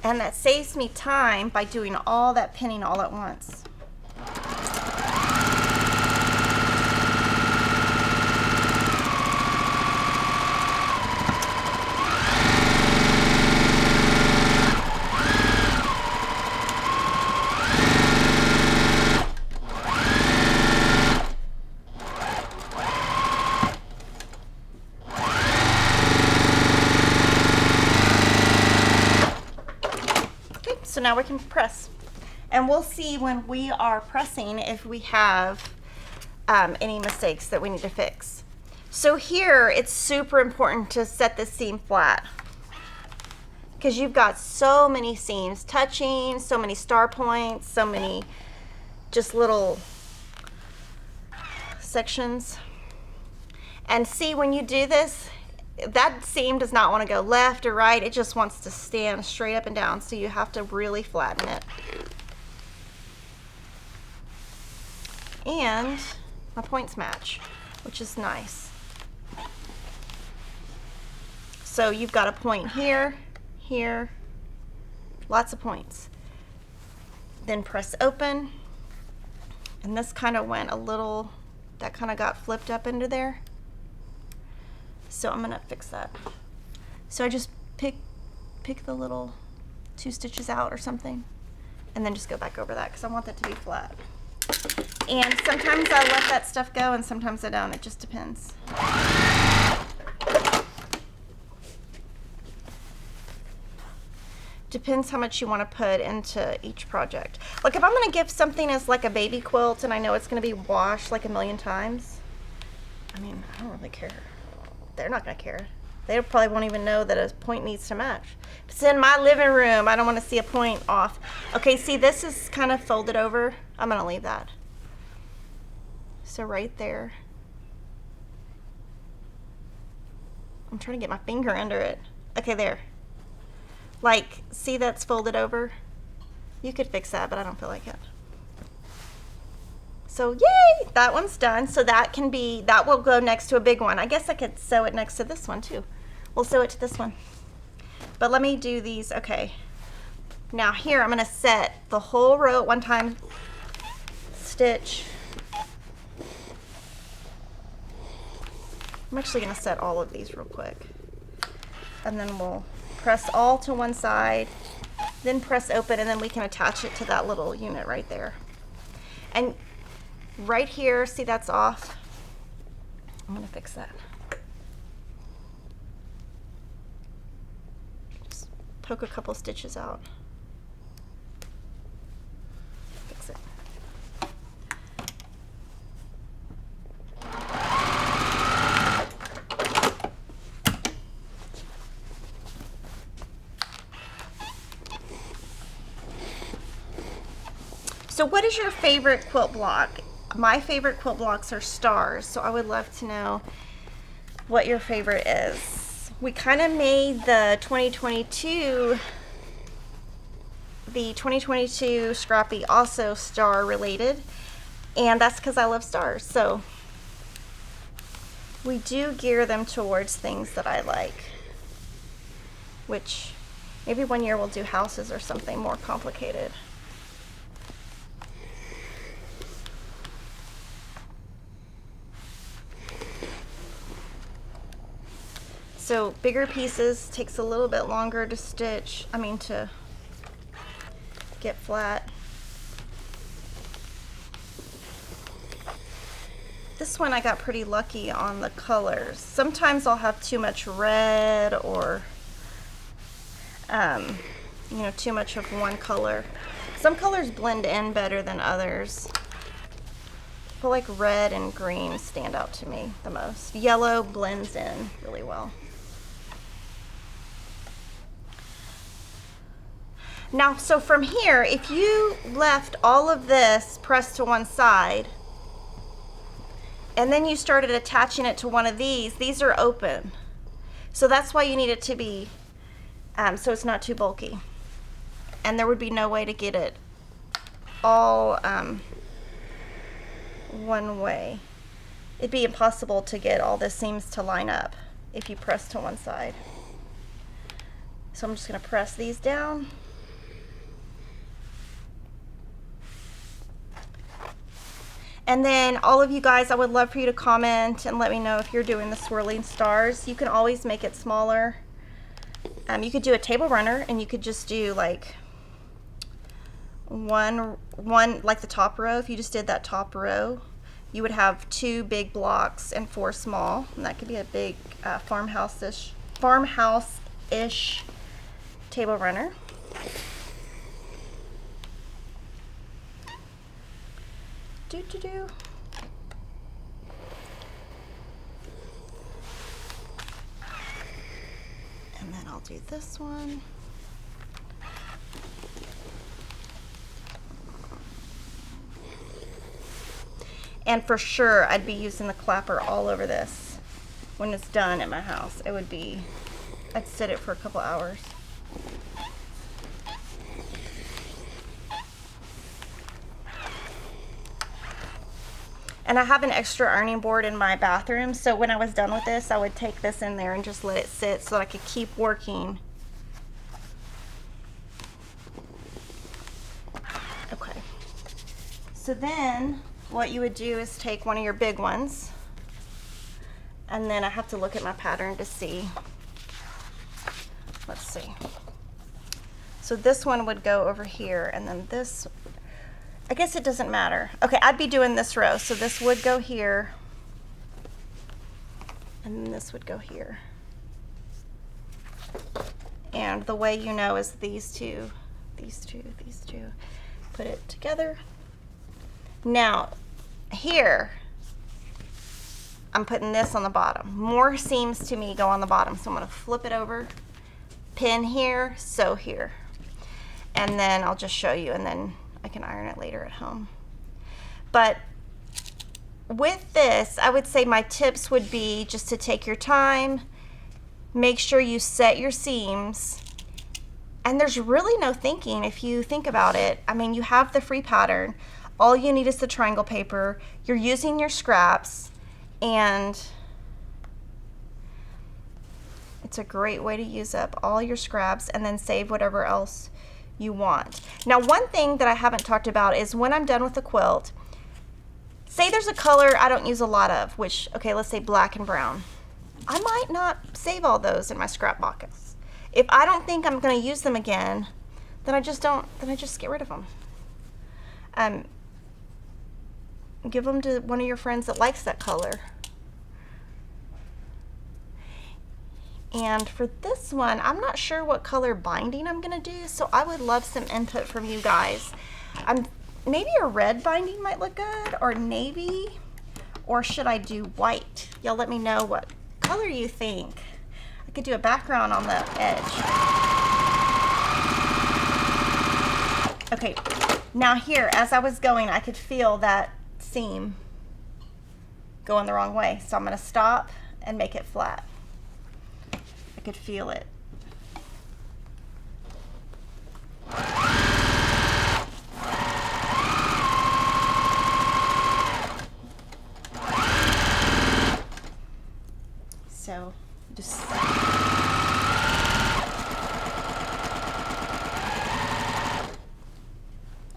And that saves me time by doing all that pinning all at once. So now we can press, and we'll see when we are pressing if we have any mistakes that we need to fix. So here it's super important to set the seam flat, because you've got so many seams touching, so many star points, so many just little sections. And see, when you do this, that seam does not want to go left or right. It just wants to stand straight up and down. So you have to really flatten it. And my points match, which is nice. So you've got a point here, here, lots of points. Then press open. And this kind of went a little, that kind of got flipped up into there. So I'm gonna fix that. So I just pick the little 2 stitches out or something, and then just go back over that, because I want that to be flat. And sometimes I let that stuff go, and sometimes I don't. It just depends. Depends how much you want to put into each project. Like if I'm gonna give something as like a baby quilt, and I know it's gonna be washed like a million times, I mean, I don't really care. They're not gonna care. They probably won't even know that a point needs to match. If it's in my living room, I don't want to see a point off. Okay, see, this is kind of folded over. I'm gonna leave that. So right there. I'm trying to get my finger under it. Okay, there. Like, see, that's folded over? You could fix that, but I don't feel like it. So yay, that one's done. So that can be, that will go next to a big one. I guess I could sew it next to this one too. We'll sew it to this one. But let me do these, okay. Now here, I'm gonna set the whole row at one time, stitch. I'm actually gonna set all of these real quick. And then we'll press all to one side, then press open, and then we can attach it to that little unit right there. And right here, see, that's off. I'm gonna fix that. Just poke a couple stitches out. Fix it. So what is your favorite quilt block? My favorite quilt blocks are stars, so I would love to know what your favorite is. We kind of made the 2022 Scrappy also star related, and that's because I love stars. So we do gear them towards things that I like, which maybe one year we'll do houses or something more complicated. So bigger pieces takes a little bit longer to stitch, to get flat. This one I got pretty lucky on the colors. Sometimes I'll have too much red or too much of one color. Some colors blend in better than others. I feel like red and green stand out to me the most. Yellow blends in really well. Now, so from here, if you left all of this pressed to one side, and then you started attaching it to one of these are open. So that's why you need it to be, so it's not too bulky. And there would be no way to get it all one way. It'd be impossible to get all the seams to line up if you press to one side. So I'm just gonna press these down. And then all of you guys, I would love for you to comment and let me know if you're doing the swirling stars. You can always make it smaller. You could do a table runner, and you could just do like one like the top row. If you just did that top row, you would have 2 big blocks and 4 small, and that could be a big farmhouse-ish table runner. And then I'll do this one. And for sure, I'd be using the clapper all over this when it's done at my house. It would be, I'd sit it for a couple hours. And I have an extra ironing board in my bathroom, so when I was done with this, I would take this in there and just let it sit so that I could keep working. Okay. So then, what you would do is take one of your big ones, and then I have to look at my pattern to see. Let's see. So this one would go over here, and then this, I guess it doesn't matter. Okay, I'd be doing this row. So this would go here, and then this would go here. And the way you know is these two. Put it together. Now, here, I'm putting this on the bottom. More seams to me go on the bottom. So I'm gonna flip it over, pin here, sew here. And then I'll just show you, and then I can iron it later at home. But with this, I would say my tips would be just to take your time, make sure you set your seams, and there's really no thinking if you think about it. I mean, you have the free pattern. All you need is the triangle paper. You're using your scraps, and it's a great way to use up all your scraps and then save whatever else you want. Now, one thing that I haven't talked about is when I'm done with the quilt, say there's a color I don't use a lot of, which, okay, let's say black and brown. I might not save all those in my scrap buckets. If I don't think I'm going to use them again, then I just get rid of them. Give them to one of your friends that likes that color. And for this one, I'm not sure what color binding I'm gonna do, so I would love some input from you guys. Maybe a red binding might look good, or navy, or should I do white? Y'all let me know what color you think. I could do a background on the edge. Okay, Now here, as I was going, I could feel that seam going the wrong way. So I'm going to stop and make it flat. I could feel it. So just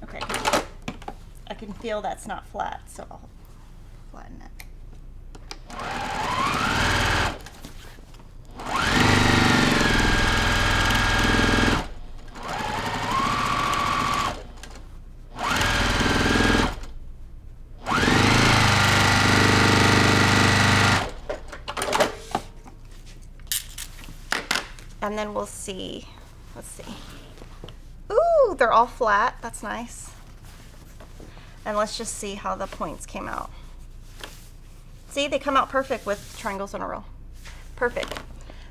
okay. I can feel that's not flat, so I'll flatten it. And then we'll see, let's see. Ooh, they're all flat, that's nice. And let's just see how the points came out. See, they come out perfect with triangles on a roll. Perfect.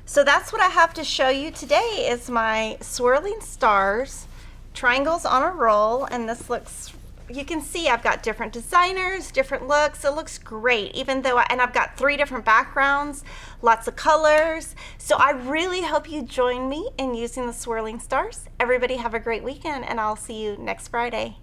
So that's what I have to show you today is my swirling stars, triangles on a roll, and this looks, you can see I've got different designers, different looks. It looks great, even though, and I've got 3 different backgrounds, lots of colors. So I really hope you join me in using the swirling stars. Everybody have a great weekend, and I'll see you next Friday.